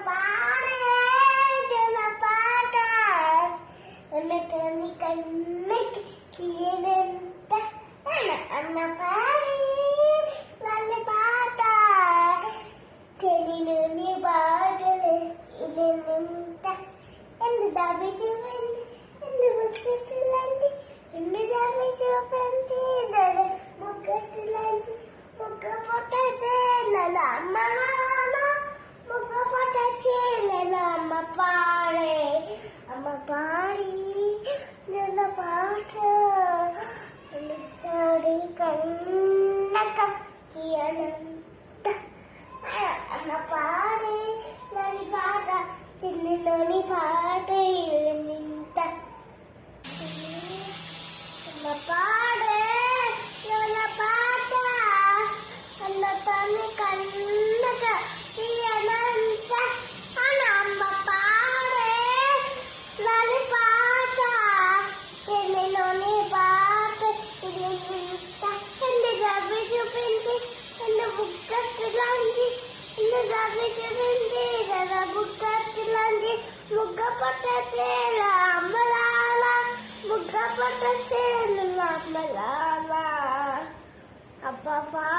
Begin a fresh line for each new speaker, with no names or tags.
పాడే పాట అన్నతోని కన్నకి కీనంత అన్న పాడే వాళ్ళ పాట తెలియని బాగలే ఇదంత ఎందు దాబి చూపింది ఎందు ముక్కలాంటి ఎందు దాబి చూపించి ముక్కలాంటి ముక్క పొట్ట చేయాల అమ్మ ముక్క పొట్ట చేయాల అమ్మ పాడి నెల పాట కన్నక కీనంత అమ్మ పాడే నని పాట తిన్నలోని పాట నింత అమ్మ పాడే నల పాట అన్నతోని కన్నక కీనంత అమ్మ పాడే నని పాట తిన్నలోని పాట నింత ఎందు జాబి చూపించి ఎందు బుక్కలాంటి ముగ్గ పట్ట చేల అమ్మలాల ముగ్గ పట్ట చేల అమ్మలాల అబ్బా